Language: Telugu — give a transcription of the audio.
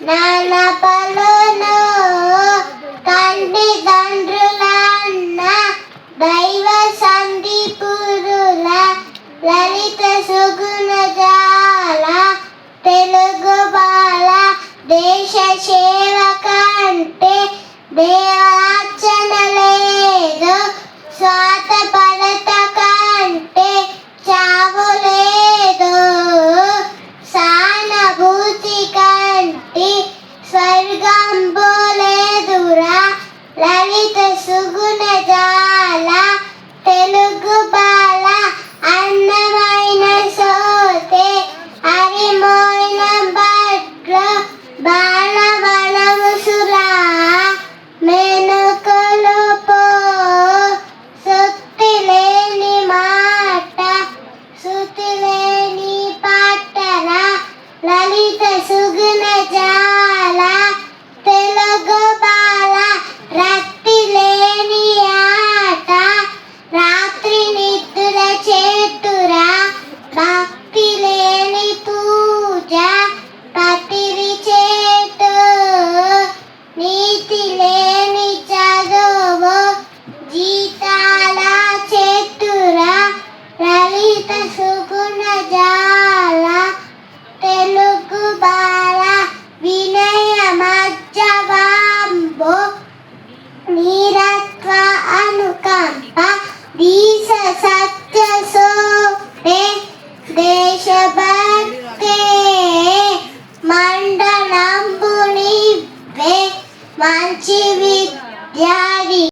నానపలును కంటి తండ్రులన్న దైవ సంధిపురుల లలిత సుగుణ జాల తెలుగు బాల దేశ సేవ కంటే దేవార్చన లేదు స్వాత పరత కంటే చావు లేదు సానుభూతి కంటి స్వర్గంబు లేదురా లలిత సుగుణ జాల తెలుగు బాల అన్నమైన సోతే హరిమోయిన బడ్లు బాలవనముసురా మెనుకులు పో సుత్తి లేని మాట శృతి లేని పాటల లలిత సుగుణ జాల తెలుగు బాల రక్తి లేని ఆట రాత్రి నిద్ర చేతురా భక్తి లేని పూజ పతిరి చేతు నీతి లేని చదువు జీతాల చేతురా లలిత సుగుణ జాల తెలుగు బాల వినయ మజ్జవాంబు నీరత్వ అనుకంప దీస సత్య సోపే దేశభక్తే మండలంబు నివ్వే మంచి విద్యాది